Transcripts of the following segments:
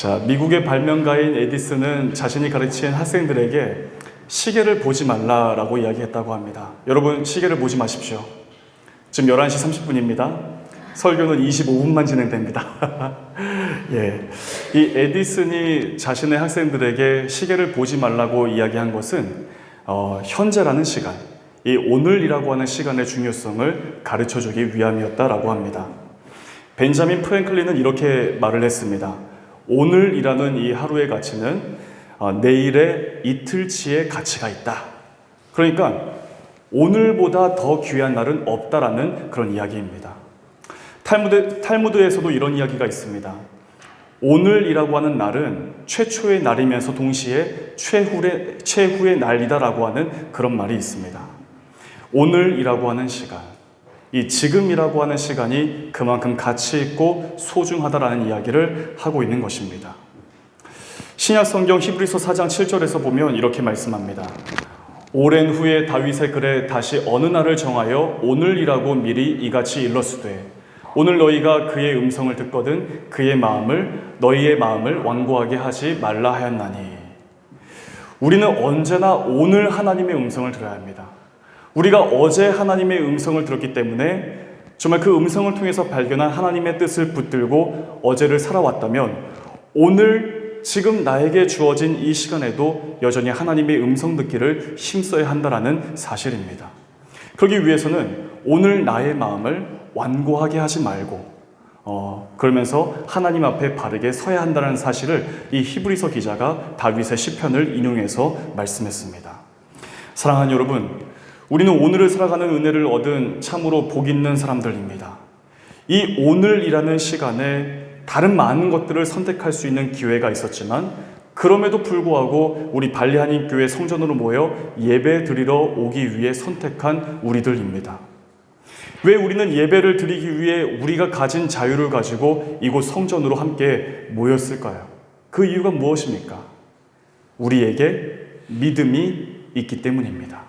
자, 미국의 발명가인 에디슨은 자신이 가르친 학생들에게 시계를 보지 말라라고 이야기했다고 합니다. 여러분, 시계를 보지 마십시오. 지금 11시 30분입니다. 설교는 25분만 진행됩니다. 예, 이 에디슨이 자신의 학생들에게 시계를 보지 말라고 이야기한 것은 현재라는 시간, 이 오늘이라고 하는 시간의 중요성을 가르쳐주기 위함이었다라고 합니다. 벤자민 프랭클린은 이렇게 말을 했습니다. 오늘이라는 이 하루의 가치는 내일의 이틀치의 가치가 있다. 그러니까 오늘보다 더 귀한 날은 없다라는 그런 이야기입니다. 탈무드에서도 이런 이야기가 있습니다. 오늘이라고 하는 날은 최초의 날이면서 동시에 최후의 날이다라고 하는 그런 말이 있습니다. 오늘이라고 하는 시간, 이 지금이라고 하는 시간이 그만큼 가치 있고 소중하다라는 이야기를 하고 있는 것입니다. 신약 성경 히브리서 4장 7절에서 보면 이렇게 말씀합니다. 오랜 후에 다윗의 글에 다시 어느 날을 정하여 오늘이라고 미리 이같이 일렀으되 오늘 너희가 그의 음성을 듣거든 너희의 마음을 완고하게 하지 말라 하였나니. 우리는 언제나 오늘 하나님의 음성을 들어야 합니다. 우리가 어제 하나님의 음성을 들었기 때문에 정말 그 음성을 통해서 발견한 하나님의 뜻을 붙들고 어제를 살아왔다면 오늘 지금 나에게 주어진 이 시간에도 여전히 하나님의 음성 듣기를 힘써야 한다는 사실입니다. 그러기 위해서는 오늘 나의 마음을 완고하게 하지 말고 그러면서 하나님 앞에 바르게 서야 한다는 사실을 이 히브리서 기자가 다윗의 시편을 인용해서 말씀했습니다. 사랑하는 여러분, 우리는 오늘을 살아가는 은혜를 얻은 참으로 복 있는 사람들입니다. 이 오늘이라는 시간에 다른 많은 것들을 선택할 수 있는 기회가 있었지만 그럼에도 불구하고 우리 발리하님 교회 성전으로 모여 예배 드리러 오기 위해 선택한 우리들입니다. 왜 우리는 예배를 드리기 위해 우리가 가진 자유를 가지고 이곳 성전으로 함께 모였을까요? 그 이유가 무엇입니까? 우리에게 믿음이 있기 때문입니다.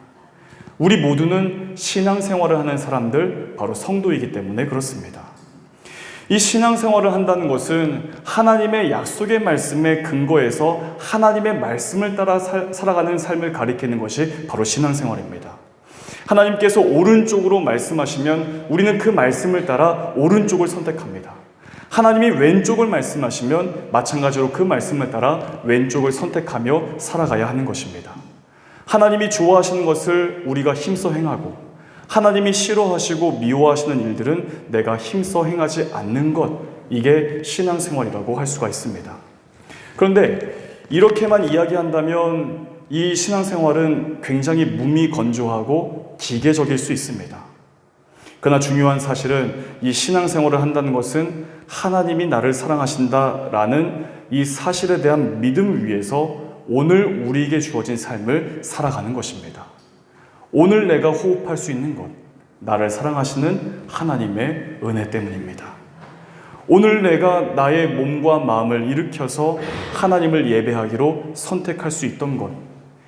우리 모두는 신앙생활을 하는 사람들, 바로 성도이기 때문에 그렇습니다. 이 신앙생활을 한다는 것은 하나님의 약속의 말씀에 근거해서 하나님의 말씀을 따라 살아가는 삶을 가리키는 것이 바로 신앙생활입니다. 하나님께서 오른쪽으로 말씀하시면 우리는 그 말씀을 따라 오른쪽을 선택합니다. 하나님이 왼쪽을 말씀하시면 마찬가지로 그 말씀을 따라 왼쪽을 선택하며 살아가야 하는 것입니다. 하나님이 좋아하시는 것을 우리가 힘써 행하고 하나님이 싫어하시고 미워하시는 일들은 내가 힘써 행하지 않는 것, 이게 신앙생활이라고 할 수가 있습니다. 그런데 이렇게만 이야기한다면 이 신앙생활은 굉장히 무미건조하고 기계적일 수 있습니다. 그러나 중요한 사실은 이 신앙생활을 한다는 것은 하나님이 나를 사랑하신다라는 이 사실에 대한 믿음 위에서 오늘 우리에게 주어진 삶을 살아가는 것입니다. 오늘 내가 호흡할 수 있는 것, 나를 사랑하시는 하나님의 은혜 때문입니다. 오늘 내가 나의 몸과 마음을 일으켜서 하나님을 예배하기로 선택할 수 있던 것,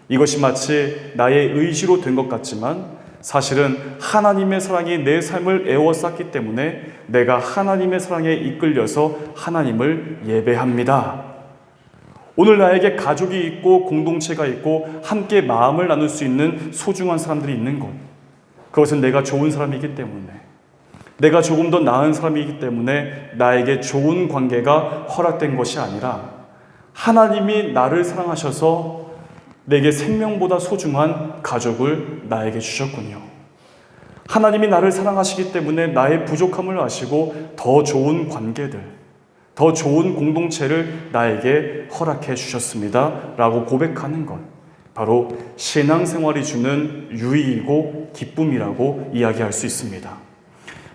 이것이 마치 나의 의지로 된 것 같지만 사실은 하나님의 사랑이 내 삶을 에워쌌기 때문에 내가 하나님의 사랑에 이끌려서 하나님을 예배합니다. 오늘 나에게 가족이 있고 공동체가 있고 함께 마음을 나눌 수 있는 소중한 사람들이 있는 것, 그것은 내가 좋은 사람이기 때문에, 내가 조금 더 나은 사람이기 때문에 나에게 좋은 관계가 허락된 것이 아니라 하나님이 나를 사랑하셔서 내게 생명보다 소중한 가족을 나에게 주셨군요. 하나님이 나를 사랑하시기 때문에 나의 부족함을 아시고 더 좋은 관계들, 더 좋은 공동체를 나에게 허락해 주셨습니다 라고 고백하는 것, 바로 신앙생활이 주는 유의이고 기쁨이라고 이야기할 수 있습니다.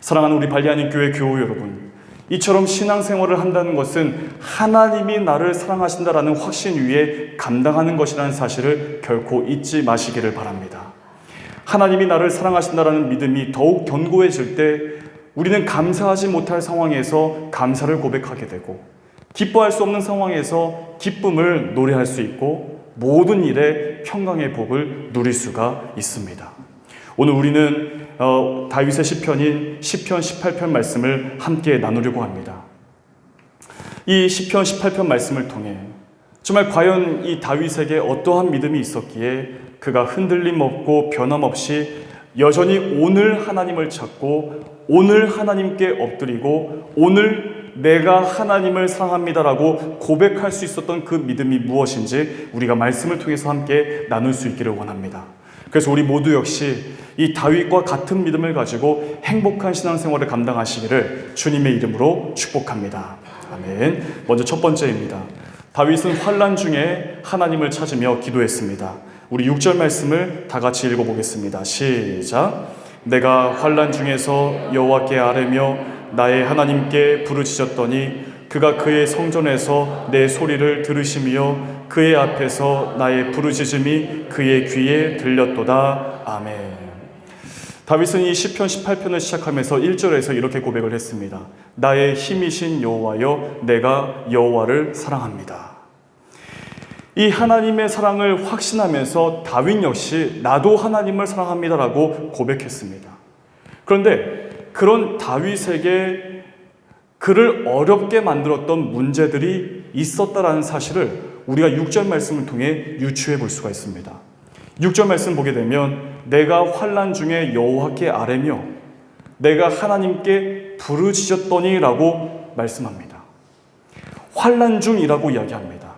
사랑하는 우리 발리하님 교회 교우 여러분, 이처럼 신앙생활을 한다는 것은 하나님이 나를 사랑하신다라는 확신 위에 감당하는 것이라는 사실을 결코 잊지 마시기를 바랍니다. 하나님이 나를 사랑하신다라는 믿음이 더욱 견고해질 때 우리는 감사하지 못할 상황에서 감사를 고백하게 되고 기뻐할 수 없는 상황에서 기쁨을 노래할 수 있고 모든 일에 평강의 복을 누릴 수가 있습니다. 오늘 우리는 다윗의 시편인 시편 18편 말씀을 함께 나누려고 합니다. 이 시편 18편 말씀을 통해 정말 과연 이 다윗에게 어떠한 믿음이 있었기에 그가 흔들림 없고 변함없이 여전히 오늘 하나님을 찾고 오늘 하나님께 엎드리고 오늘 내가 하나님을 사랑합니다라고 고백할 수 있었던 그 믿음이 무엇인지 우리가 말씀을 통해서 함께 나눌 수 있기를 원합니다. 그래서 우리 모두 역시 이 다윗과 같은 믿음을 가지고 행복한 신앙생활을 감당하시기를 주님의 이름으로 축복합니다. 아멘. 먼저 첫 번째입니다. 다윗은 환난 중에 하나님을 찾으며 기도했습니다. 우리 6절 말씀을 다 같이 읽어보겠습니다. 시작. 내가 환난 중에서 여호와께 아뢰며 나의 하나님께 부르짖었더니 그가 그의 성전에서 내 소리를 들으시며 그의 앞에서 나의 부르짖음이 그의 귀에 들렸도다. 아멘. 다윗은 이 시편 18편을 시작하면서 1절에서 이렇게 고백을 했습니다. 나의 힘이신 여호와여, 내가 여호와를 사랑합니다. 이 하나님의 사랑을 확신하면서 다윗 역시 나도 하나님을 사랑합니다라고 고백했습니다. 그런데 그런 다윗에게 그를 어렵게 만들었던 문제들이 있었다라는 사실을 우리가 6절 말씀을 통해 유추해 볼 수가 있습니다. 6절 말씀 보게 되면 내가 환난 중에 여호와께 아뢰며 내가 하나님께 부르짖었더니 라고 말씀합니다. 환난 중이라고 이야기합니다.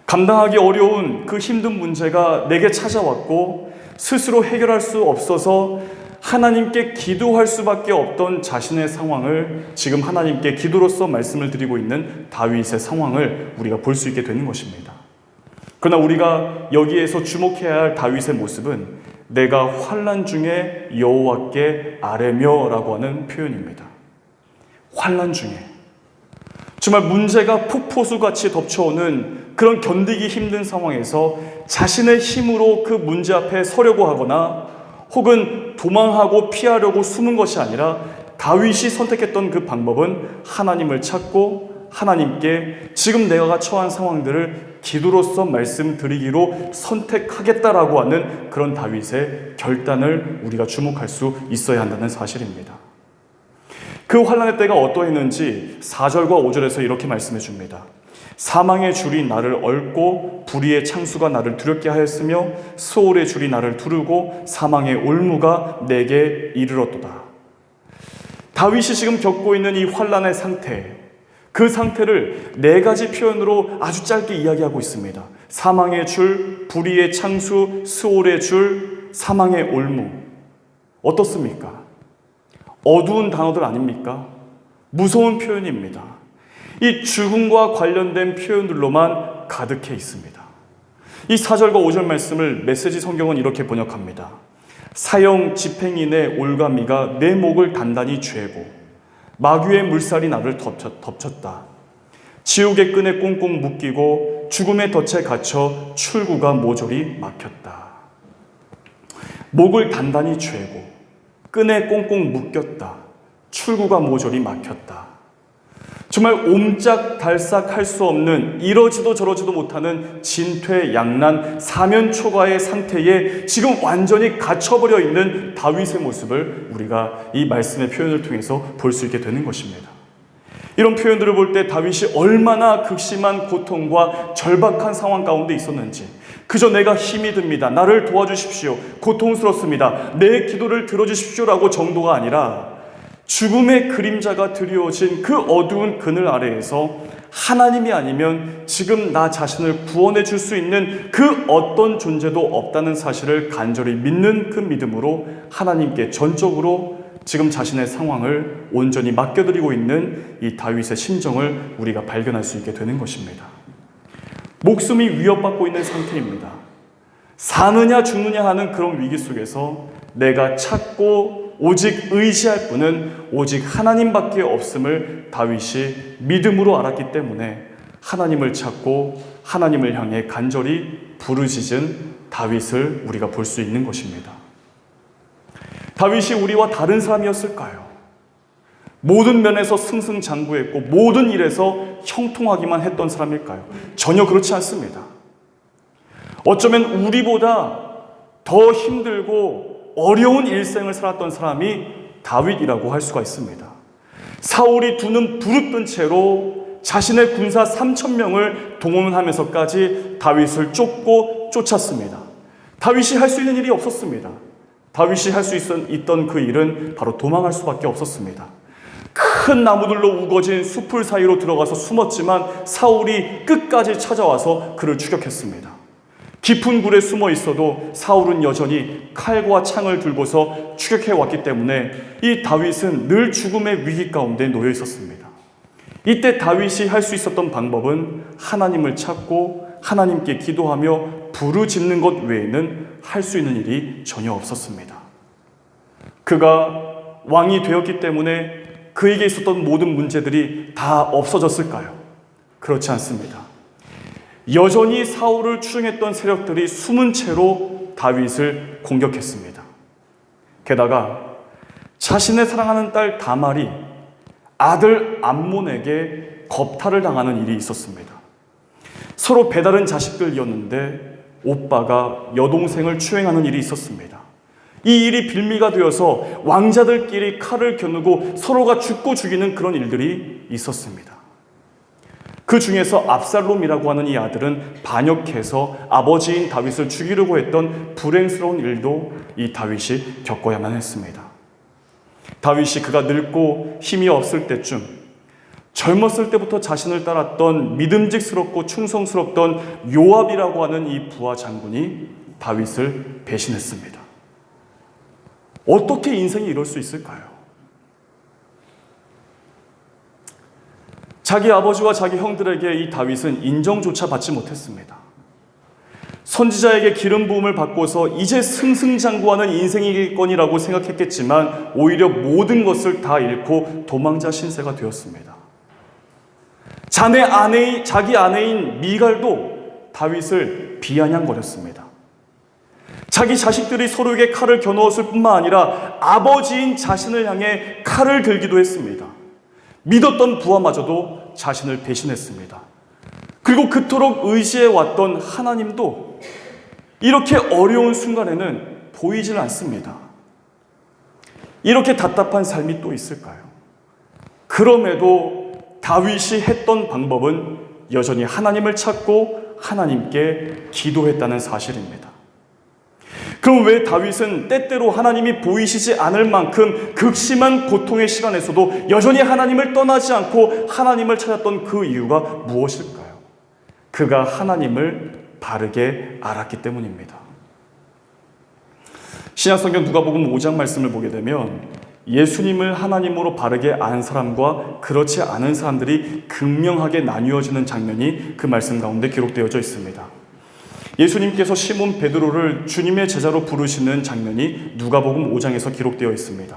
감당하기 어려운 그 힘든 문제가 내게 찾아왔고 스스로 해결할 수 없어서 하나님께 기도할 수밖에 없던 자신의 상황을 지금 하나님께 기도로서 말씀을 드리고 있는 다윗의 상황을 우리가 볼 수 있게 되는 것입니다. 그러나 우리가 여기에서 주목해야 할 다윗의 모습은 내가 환난 중에 여호와께 아뢰며 라고 하는 표현입니다. 환난 중에 정말 문제가 폭포수같이 덮쳐오는 그런 견디기 힘든 상황에서 자신의 힘으로 그 문제 앞에 서려고 하거나 혹은 도망하고 피하려고 숨은 것이 아니라 다윗이 선택했던 그 방법은 하나님을 찾고 하나님께 지금 내가 처한 상황들을 기도로서 말씀드리기로 선택하겠다라고 하는 그런 다윗의 결단을 우리가 주목할 수 있어야 한다는 사실입니다. 그 환난의 때가 어떠했는지 4절과 5절에서 이렇게 말씀해 줍니다. 사망의 줄이 나를 얽고 불의의 창수가 나를 두렵게 하였으며 수월의 줄이 나를 두르고 사망의 올무가 내게 이르렀도다. 다윗이 지금 겪고 있는 이 환난의 상태, 그 상태를 네 가지 표현으로 아주 짧게 이야기하고 있습니다. 사망의 줄, 불의의 창수, 수월의 줄, 사망의 올무. 어떻습니까? 어두운 단어들 아닙니까? 무서운 표현입니다. 이 죽음과 관련된 표현들로만 가득해 있습니다. 이 4절과 5절 말씀을 메시지 성경은 이렇게 번역합니다. 사형 집행인의 올가미가 내 목을 단단히 죄고 마귀의 물살이 나를 덮쳤다. 지옥의 끈에 꽁꽁 묶이고 죽음의 덫에 갇혀 출구가 모조리 막혔다. 목을 단단히 죄고 끈에 꽁꽁 묶였다. 출구가 모조리 막혔다. 정말 옴짝달싹 할 수 없는 이러지도 저러지도 못하는 진퇴양난 사면초가의 상태에 지금 완전히 갇혀버려 있는 다윗의 모습을 우리가 이 말씀의 표현을 통해서 볼 수 있게 되는 것입니다. 이런 표현들을 볼 때 다윗이 얼마나 극심한 고통과 절박한 상황 가운데 있었는지, 그저 내가 힘이 듭니다, 나를 도와주십시오, 고통스럽습니다, 내 기도를 들어주십시오라고 정도가 아니라 죽음의 그림자가 드리워진 그 어두운 그늘 아래에서 하나님이 아니면 지금 나 자신을 구원해 줄 수 있는 그 어떤 존재도 없다는 사실을 간절히 믿는 그 믿음으로 하나님께 전적으로 지금 자신의 상황을 온전히 맡겨드리고 있는 이 다윗의 심정을 우리가 발견할 수 있게 되는 것입니다. 목숨이 위협받고 있는 상태입니다. 사느냐 죽느냐 하는 그런 위기 속에서 내가 찾고 오직 의지할 분은 오직 하나님밖에 없음을 다윗이 믿음으로 알았기 때문에 하나님을 찾고 하나님을 향해 간절히 부르짖은 다윗을 우리가 볼 수 있는 것입니다. 다윗이 우리와 다른 사람이었을까요? 모든 면에서 승승장구했고 모든 일에서 형통하기만 했던 사람일까요? 전혀 그렇지 않습니다. 어쩌면 우리보다 더 힘들고 어려운 일생을 살았던 사람이 다윗이라고 할 수가 있습니다. 사울이 두 눈 부릅뜬 채로 자신의 군사 3,000명을 동원하면서까지 다윗을 쫓고 쫓았습니다. 다윗이 할 수 있는 일이 없었습니다. 다윗이 할 수 있던 그 일은 바로 도망할 수밖에 없었습니다. 큰 나무들로 우거진 숲을 사이로 들어가서 숨었지만 사울이 끝까지 찾아와서 그를 추격했습니다. 깊은 굴에 숨어 있어도 사울은 여전히 칼과 창을 들고서 추격해 왔기 때문에 이 다윗은 늘 죽음의 위기 가운데 놓여 있었습니다. 이때 다윗이 할 수 있었던 방법은 하나님을 찾고 하나님께 기도하며 부르짖는 것 외에는 할 수 있는 일이 전혀 없었습니다. 그가 왕이 되었기 때문에 그에게 있었던 모든 문제들이 다 없어졌을까요? 그렇지 않습니다. 여전히 사울을 추종했던 세력들이 숨은 채로 다윗을 공격했습니다. 게다가 자신의 사랑하는 딸 다말이 아들 암몬에게 겁탈을 당하는 일이 있었습니다. 서로 배다른 자식들이었는데 오빠가 여동생을 추행하는 일이 있었습니다. 이 일이 빌미가 되어서 왕자들끼리 칼을 겨누고 서로가 죽고 죽이는 그런 일들이 있었습니다. 그 중에서 압살롬이라고 하는 이 아들은 반역해서 아버지인 다윗을 죽이려고 했던 불행스러운 일도 이 다윗이 겪어야만 했습니다. 다윗이 그가 늙고 힘이 없을 때쯤 젊었을 때부터 자신을 따랐던 믿음직스럽고 충성스럽던 요압이라고 하는 이 부하 장군이 다윗을 배신했습니다. 어떻게 인생이 이럴 수 있을까요? 자기 아버지와 자기 형들에게 이 다윗은 인정조차 받지 못했습니다. 선지자에게 기름 부음을 받고서 이제 승승장구하는 인생이겠거니라고 생각했겠지만 오히려 모든 것을 다 잃고 도망자 신세가 되었습니다. 자기 아내인 미갈도 다윗을 비아냥거렸습니다. 자기 자식들이 서로에게 칼을 겨누었을 뿐만 아니라 아버지인 자신을 향해 칼을 들기도 했습니다. 믿었던 부하마저도 자신을 배신했습니다. 그리고 그토록 의지해왔던 하나님도 이렇게 어려운 순간에는 보이질 않습니다. 이렇게 답답한 삶이 또 있을까요? 그럼에도 다윗이 했던 방법은 여전히 하나님을 찾고 하나님께 기도했다는 사실입니다. 그럼 왜 다윗은 때때로 하나님이 보이시지 않을 만큼 극심한 고통의 시간에서도 여전히 하나님을 떠나지 않고 하나님을 찾았던 그 이유가 무엇일까요? 그가 하나님을 바르게 알았기 때문입니다. 신약성경 누가복음 5장 말씀을 보게 되면 예수님을 하나님으로 바르게 아는 사람과 그렇지 않은 사람들이 극명하게 나뉘어지는 장면이 그 말씀 가운데 기록되어져 있습니다. 예수님께서 시몬 베드로를 주님의 제자로 부르시는 장면이 누가복음 5장에서 기록되어 있습니다.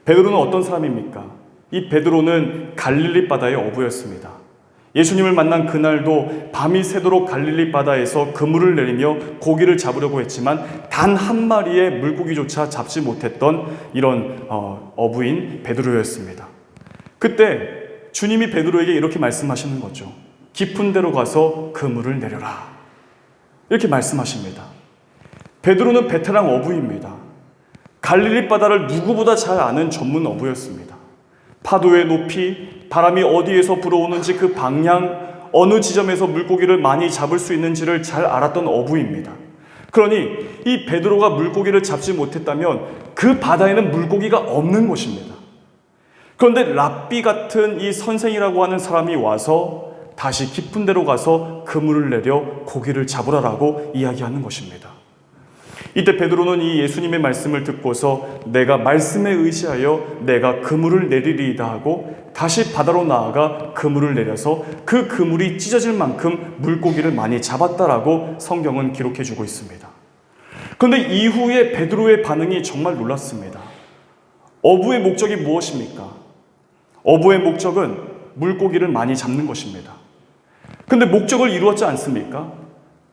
베드로는 어떤 사람입니까? 이 베드로는 갈릴리 바다의 어부였습니다. 예수님을 만난 그날도 밤이 새도록 갈릴리 바다에서 그물을 내리며 고기를 잡으려고 했지만 단 한 마리의 물고기조차 잡지 못했던 이런 어부인 베드로였습니다. 그때 주님이 베드로에게 이렇게 말씀하시는 거죠. 깊은 데로 가서 그물을 내려라. 이렇게 말씀하십니다. 베드로는 베테랑 어부입니다. 갈릴리 바다를 누구보다 잘 아는 전문 어부였습니다. 파도의 높이, 바람이 어디에서 불어오는지 그 방향, 어느 지점에서 물고기를 많이 잡을 수 있는지를 잘 알았던 어부입니다. 그러니 이 베드로가 물고기를 잡지 못했다면 그 바다에는 물고기가 없는 것입니다. 그런데 랍비 같은 이 선생이라고 하는 사람이 와서 다시 깊은 데로 가서 그물을 내려 고기를 잡으라라고 이야기하는 것입니다. 이때 베드로는 이 예수님의 말씀을 듣고서 내가 말씀에 의지하여 내가 그물을 내리리이다 하고 다시 바다로 나아가 그물을 내려서 그 그물이 찢어질 만큼 물고기를 많이 잡았다라고 성경은 기록해주고 있습니다. 그런데 이후에 베드로의 반응이 정말 놀랐습니다. 어부의 목적이 무엇입니까? 어부의 목적은 물고기를 많이 잡는 것입니다. 그런데 목적을 이루었지 않습니까?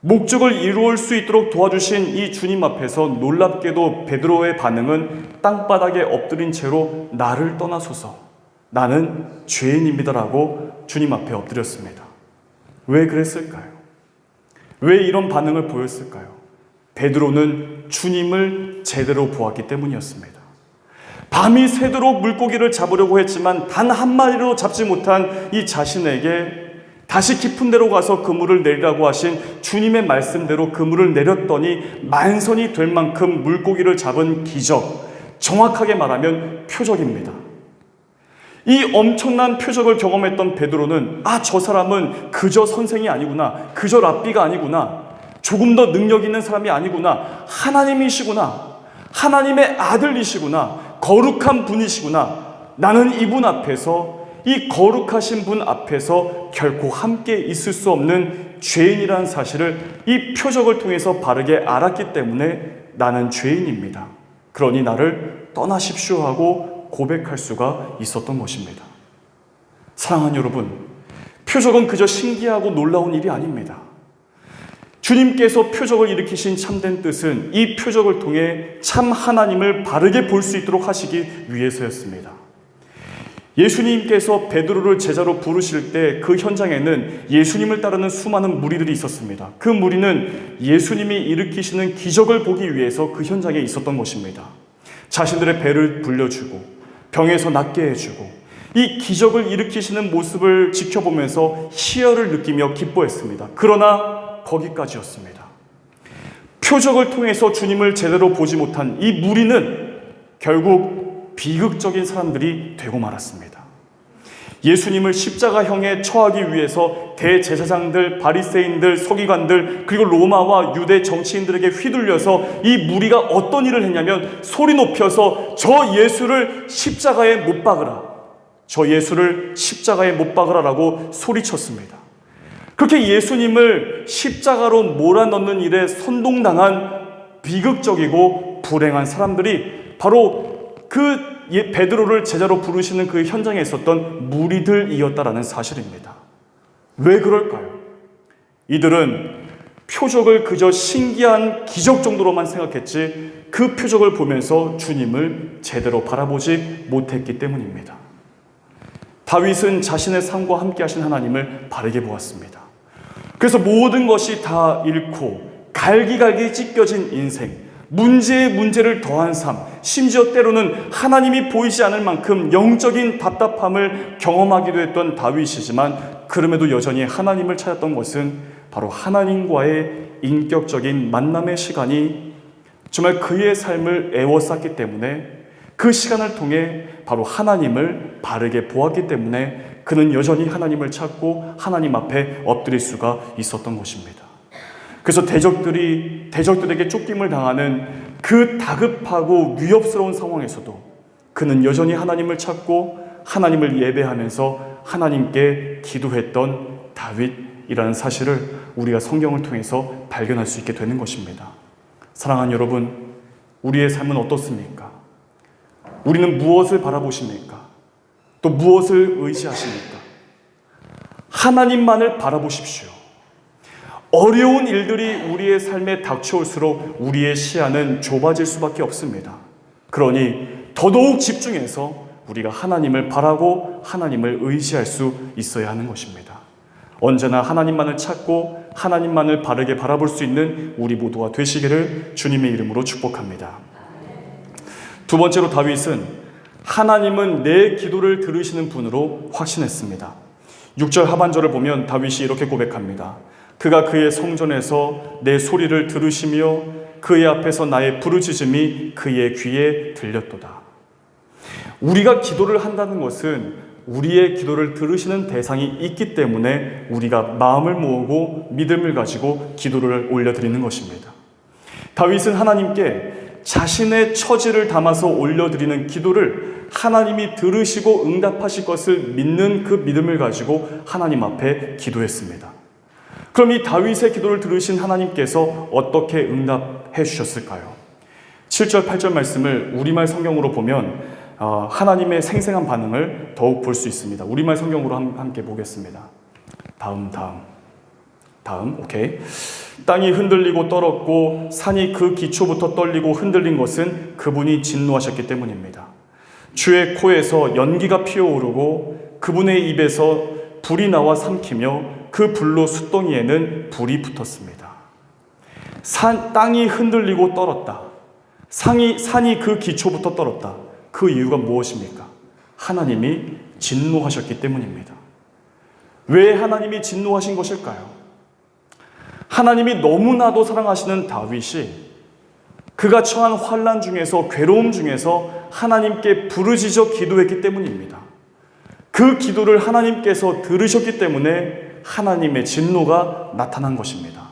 목적을 이루을 수 있도록 도와주신 이 주님 앞에서 놀랍게도 베드로의 반응은 땅바닥에 엎드린 채로 나를 떠나소서, 나는 죄인입니다라고 주님 앞에 엎드렸습니다. 왜 그랬을까요? 왜 이런 반응을 보였을까요? 베드로는 주님을 제대로 보았기 때문이었습니다. 밤이 새도록 물고기를 잡으려고 했지만 단 한 마리로 잡지 못한 이 자신에게 다시 깊은 데로 가서 그물을 내리라고 하신 주님의 말씀대로 그물을 내렸더니 만선이 될 만큼 물고기를 잡은 기적, 정확하게 말하면 표적입니다. 이 엄청난 표적을 경험했던 베드로는 저 사람은 그저 선생이 아니구나, 그저 랍비가 아니구나, 조금 더 능력 있는 사람이 아니구나, 하나님이시구나, 하나님의 아들이시구나, 거룩한 분이시구나, 나는 이분 앞에서, 이 거룩하신 분 앞에서 결코 함께 있을 수 없는 죄인이라는 사실을 이 표적을 통해서 바르게 알았기 때문에 나는 죄인입니다, 그러니 나를 떠나십시오 하고 고백할 수가 있었던 것입니다. 사랑하는 여러분, 표적은 그저 신기하고 놀라운 일이 아닙니다. 주님께서 표적을 일으키신 참된 뜻은 이 표적을 통해 참 하나님을 바르게 볼 수 있도록 하시기 위해서였습니다. 예수님께서 베드로를 제자로 부르실 때 그 현장에는 예수님을 따르는 수많은 무리들이 있었습니다. 그 무리는 예수님이 일으키시는 기적을 보기 위해서 그 현장에 있었던 것입니다. 자신들의 배를 불려주고 병에서 낫게 해주고 이 기적을 일으키시는 모습을 지켜보면서 희열을 느끼며 기뻐했습니다. 그러나 거기까지였습니다. 표적을 통해서 주님을 제대로 보지 못한 이 무리는 결국 비극적인 사람들이 되고 말았습니다. 예수님을 십자가형에 처하기 위해서 대제사장들, 바리새인들, 서기관들, 그리고 로마와 유대 정치인들에게 휘둘려서 이 무리가 어떤 일을 했냐면 소리 높여서 저 예수를 십자가에 못 박으라, 저 예수를 십자가에 못 박으라라고 소리쳤습니다. 그렇게 예수님을 십자가로 몰아넣는 일에 선동당한 비극적이고 불행한 사람들이 바로 그 베드로를 제자로 부르시는 그 현장에 있었던 무리들이었다라는 사실입니다. 왜 그럴까요? 이들은 표적을 그저 신기한 기적 정도로만 생각했지 그 표적을 보면서 주님을 제대로 바라보지 못했기 때문입니다. 다윗은 자신의 삶과 함께 하신 하나님을 바르게 보았습니다. 그래서 모든 것이 다 잃고 갈기갈기 찢겨진 인생, 문제에 문제를 더한 삶, 심지어 때로는 하나님이 보이지 않을 만큼 영적인 답답함을 경험하기도 했던 다윗이지만 그럼에도 여전히 하나님을 찾았던 것은 바로 하나님과의 인격적인 만남의 시간이 정말 그의 삶을 애워쌌기 때문에 그 시간을 통해 바로 하나님을 바르게 보았기 때문에 그는 여전히 하나님을 찾고 하나님 앞에 엎드릴 수가 있었던 것입니다. 그래서 대적들에게 쫓김을 당하는 그 다급하고 위협스러운 상황에서도 그는 여전히 하나님을 찾고 하나님을 예배하면서 하나님께 기도했던 다윗이라는 사실을 우리가 성경을 통해서 발견할 수 있게 되는 것입니다. 사랑하는 여러분, 우리의 삶은 어떻습니까? 우리는 무엇을 바라보십니까? 또 무엇을 의지하십니까? 하나님만을 바라보십시오. 어려운 일들이 우리의 삶에 닥쳐올수록 우리의 시야는 좁아질 수밖에 없습니다. 그러니 더더욱 집중해서 우리가 하나님을 바라고 하나님을 의지할 수 있어야 하는 것입니다. 언제나 하나님만을 찾고 하나님만을 바르게 바라볼 수 있는 우리 모두가 되시기를 주님의 이름으로 축복합니다. 두 번째로 다윗은 하나님은 내 기도를 들으시는 분으로 확신했습니다. 6절 하반절을 보면 다윗이 이렇게 고백합니다. 그가 그의 성전에서 내 소리를 들으시며 그의 앞에서 나의 부르짖음이 그의 귀에 들렸도다. 우리가 기도를 한다는 것은 우리의 기도를 들으시는 대상이 있기 때문에 우리가 마음을 모으고 믿음을 가지고 기도를 올려드리는 것입니다. 다윗은 하나님께 자신의 처지를 담아서 올려드리는 기도를 하나님이 들으시고 응답하실 것을 믿는 그 믿음을 가지고 하나님 앞에 기도했습니다. 그럼 이 다윗의 기도를 들으신 하나님께서 어떻게 응답해 주셨을까요? 7절, 8절 말씀을 우리말 성경으로 보면 하나님의 생생한 반응을 더욱 볼 수 있습니다. 우리말 성경으로 함께 보겠습니다. 다음, 오케이. 땅이 흔들리고 떨었고 산이 그 기초부터 떨리고 흔들린 것은 그분이 진노하셨기 때문입니다. 주의 코에서 연기가 피어오르고 그분의 입에서 불이 나와 삼키며 그 불로 숫덩이에는 불이 붙었습니다. 땅이 흔들리고 떨었다. 산이 그 기초부터 떨었다. 그 그 이유가 무엇입니까? 하나님이 진노하셨기 때문입니다. 왜 하나님이 진노하신 것일까요? 하나님이 너무나도 사랑하시는 다윗이 그가 처한 환난 중에서, 괴로움 중에서 하나님께 부르짖어 기도했기 때문입니다. 그 기도를 하나님께서 들으셨기 때문에 하나님의 진노가 나타난 것입니다.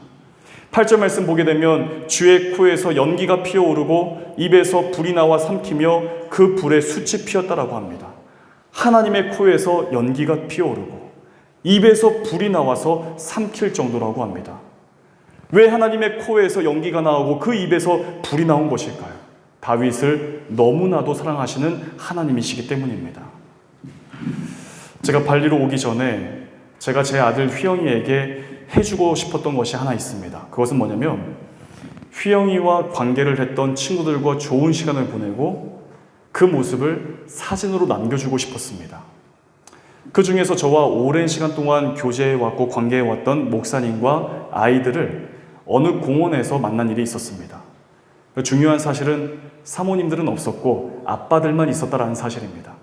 8절 말씀 보게 되면 주의 코에서 연기가 피어오르고 입에서 불이 나와 삼키며 그 불에 숯이 피었다라고 합니다. 하나님의 코에서 연기가 피어오르고 입에서 불이 나와서 삼킬 정도라고 합니다. 왜 하나님의 코에서 연기가 나오고 그 입에서 불이 나온 것일까요? 다윗을 너무나도 사랑하시는 하나님이시기 때문입니다. 제가 발리로 오기 전에 제가 제 아들 휘영이에게 해주고 싶었던 것이 하나 있습니다. 그것은 뭐냐면 휘영이와 관계를 했던 친구들과 좋은 시간을 보내고 그 모습을 사진으로 남겨주고 싶었습니다. 그 중에서 저와 오랜 시간 동안 교제해왔고 관계해왔던 목사님과 아이들을 어느 공원에서 만난 일이 있었습니다. 중요한 사실은 사모님들은 없었고 아빠들만 있었다라는 사실입니다.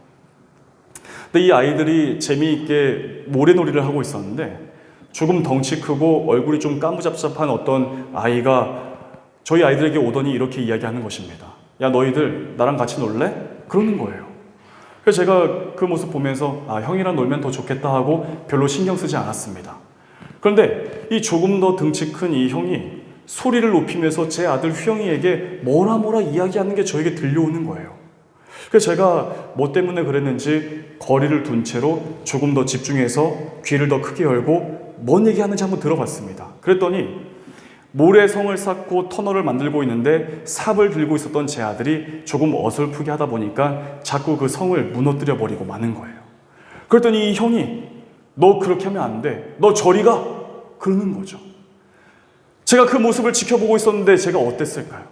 근데 이 아이들이 재미있게 모래놀이를 하고 있었는데 조금 덩치 크고 얼굴이 좀 까무잡잡한 어떤 아이가 저희 아이들에게 오더니 이렇게 이야기하는 것입니다. 야, 너희들 나랑 같이 놀래? 그러는 거예요. 그래서 제가 그 모습 보면서 형이랑 놀면 더 좋겠다 하고 별로 신경 쓰지 않았습니다. 그런데 이 조금 더 등치 큰 이 형이 소리를 높이면서 제 아들 휘영이에게 뭐라 이야기하는 게 저에게 들려오는 거예요. 그래서 제가 뭐 때문에 그랬는지 거리를 둔 채로 조금 더 집중해서 귀를 더 크게 열고 뭔 얘기하는지 한번 들어봤습니다. 그랬더니 모래성을 쌓고 터널을 만들고 있는데 삽을 들고 있었던 제 아들이 조금 어설프게 하다 보니까 자꾸 그 성을 무너뜨려 버리고 마는 거예요. 그랬더니 이 형이 너 그렇게 하면 안 돼. 너 저리 가. 그러는 거죠. 제가 그 모습을 지켜보고 있었는데 제가 어땠을까요?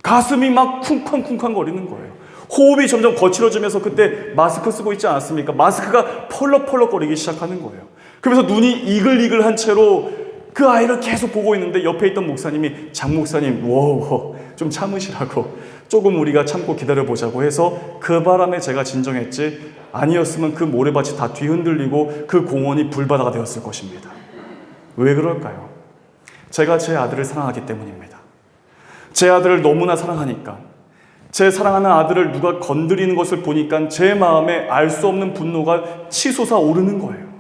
가슴이 막 쿵쾅쿵쾅 거리는 거예요. 호흡이 점점 거칠어지면서 그때 마스크 쓰고 있지 않았습니까? 마스크가 펄럭펄럭거리기 시작하는 거예요. 그러면서 눈이 이글이글한 채로 그 아이를 계속 보고 있는데 옆에 있던 목사님이 장 목사님 워우 좀 참으시라고 조금 우리가 참고 기다려보자고 해서 그 바람에 제가 진정했지 아니었으면 그 모래밭이 다 뒤흔들리고 그 공원이 불바다가 되었을 것입니다. 왜 그럴까요? 제가 제 아들을 사랑하기 때문입니다. 제 아들을 너무나 사랑하니까 제 사랑하는 아들을 누가 건드리는 것을 보니까 제 마음에 알 수 없는 분노가 치솟아 오르는 거예요.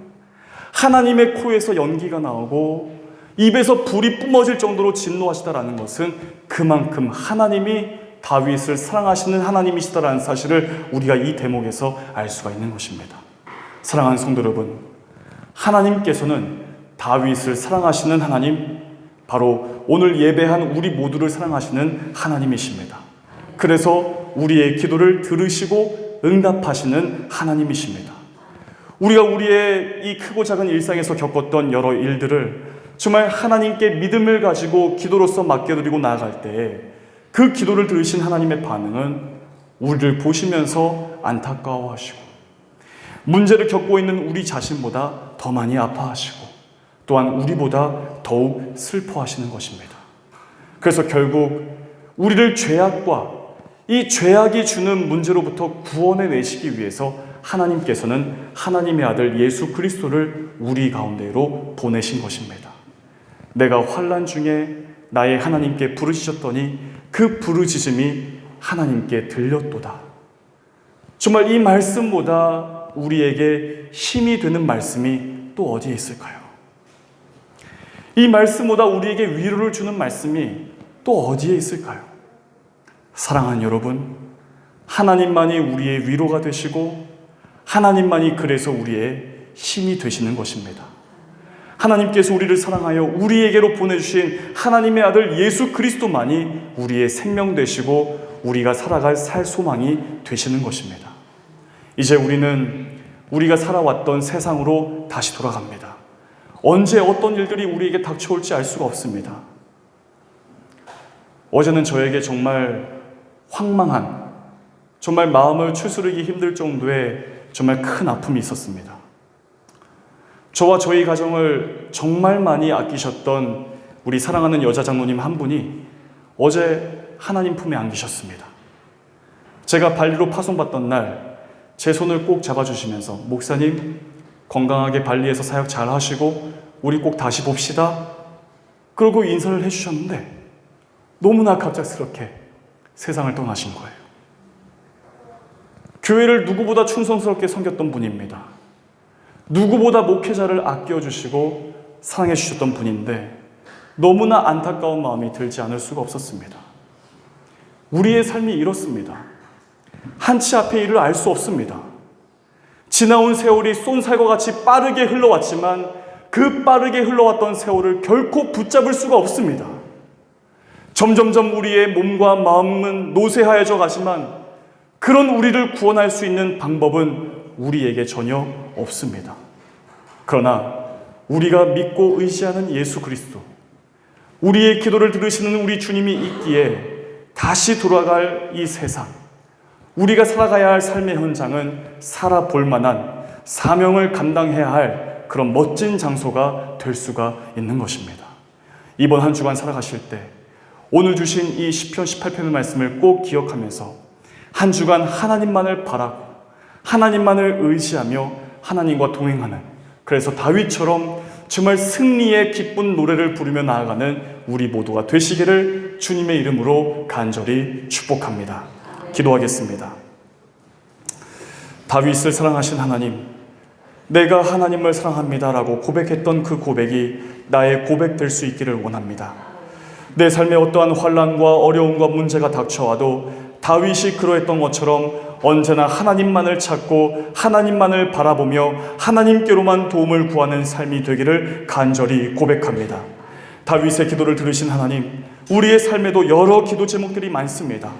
하나님의 코에서 연기가 나오고 입에서 불이 뿜어질 정도로 진노하시다라는 것은 그만큼 하나님이 다윗을 사랑하시는 하나님이시다라는 사실을 우리가 이 대목에서 알 수가 있는 것입니다. 사랑하는 성도 여러분, 하나님께서는 다윗을 사랑하시는 하나님, 바로 오늘 예배한 우리 모두를 사랑하시는 하나님이십니다. 그래서 우리의 기도를 들으시고 응답하시는 하나님이십니다. 우리가 우리의 이 크고 작은 일상에서 겪었던 여러 일들을 정말 하나님께 믿음을 가지고 기도로서 맡겨드리고 나아갈 때 그 기도를 들으신 하나님의 반응은 우리를 보시면서 안타까워하시고 문제를 겪고 있는 우리 자신보다 더 많이 아파하시고 또한 우리보다 더욱 슬퍼하시는 것입니다. 그래서 결국 우리를 죄악과 이 죄악이 주는 문제로부터 구원해 내시기 위해서 하나님께서는 하나님의 아들 예수 그리스도를 우리 가운데로 보내신 것입니다. 내가 환난 중에 나의 하나님께 부르짖었더니 그 부르짖음이 하나님께 들렸도다. 정말 이 말씀보다 우리에게 힘이 되는 말씀이 또 어디에 있을까요? 이 말씀보다 우리에게 위로를 주는 말씀이 또 어디에 있을까요? 사랑하는 여러분, 하나님만이 우리의 위로가 되시고 하나님만이 그래서 우리의 힘이 되시는 것입니다. 하나님께서 우리를 사랑하여 우리에게로 보내주신 하나님의 아들 예수 그리스도만이 우리의 생명 되시고 우리가 살아갈 살 소망이 되시는 것입니다. 이제 우리는 우리가 살아왔던 세상으로 다시 돌아갑니다. 언제 어떤 일들이 우리에게 닥쳐올지 알 수가 없습니다. 어제는 저에게 정말 황망한, 정말 마음을 추스르기 힘들 정도의 정말 큰 아픔이 있었습니다. 저와 저희 가정을 정말 많이 아끼셨던 우리 사랑하는 여자 장로님 한 분이 어제 하나님 품에 안기셨습니다. 제가 발리로 파송받던 날 제 손을 꼭 잡아주시면서 목사님 건강하게 발리에서 사역 잘 하시고 우리 꼭 다시 봅시다. 그러고 인사를 해주셨는데 너무나 갑작스럽게 세상을 떠나신 거예요. 교회를 누구보다 충성스럽게 섬겼던 분입니다. 누구보다 목회자를 아껴주시고 사랑해 주셨던 분인데 너무나 안타까운 마음이 들지 않을 수가 없었습니다. 우리의 삶이 이렇습니다. 한치 앞의 일을 알 수 없습니다. 지나온 세월이 쏜살과 같이 빠르게 흘러왔지만 그 빠르게 흘러왔던 세월을 결코 붙잡을 수가 없습니다. 점점점 우리의 몸과 마음은 노쇠하여져 가지만 그런 우리를 구원할 수 있는 방법은 우리에게 전혀 없습니다. 그러나 우리가 믿고 의지하는 예수 그리스도, 우리의 기도를 들으시는 우리 주님이 있기에 다시 돌아갈 이 세상, 우리가 살아가야 할 삶의 현장은 살아볼 만한 사명을 감당해야 할 그런 멋진 장소가 될 수가 있는 것입니다. 이번 한 주간 살아가실 때 오늘 주신 이 시편 18편의 말씀을 꼭 기억하면서 한 주간 하나님만을 바라고 하나님만을 의지하며 하나님과 동행하는, 그래서 다윗처럼 정말 승리의 기쁜 노래를 부르며 나아가는 우리 모두가 되시기를 주님의 이름으로 간절히 축복합니다. 기도하겠습니다. 다윗을 사랑하신 하나님, 내가 하나님을 사랑합니다라고 고백했던 그 고백이 나의 고백될 수 있기를 원합니다. 내 삶에 어떠한 환난과 어려움과 문제가 닥쳐와도 다윗이 그러했던 것처럼 언제나 하나님만을 찾고 하나님만을 바라보며 하나님께로만 도움을 구하는 삶이 되기를 간절히 고백합니다. 다윗의 기도를 들으신 하나님, 우리의 삶에도 여러 기도 제목들이 많습니다.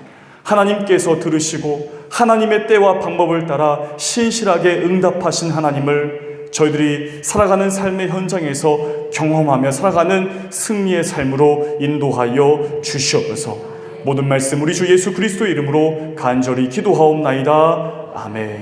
하나님께서 들으시고 하나님의 때와 방법을 따라 신실하게 응답하신 하나님을 저희들이 살아가는 삶의 현장에서 경험하며 살아가는 승리의 삶으로 인도하여 주시옵소서. 모든 말씀 우리 주 예수 그리스도의 이름으로 간절히 기도하옵나이다. 아멘.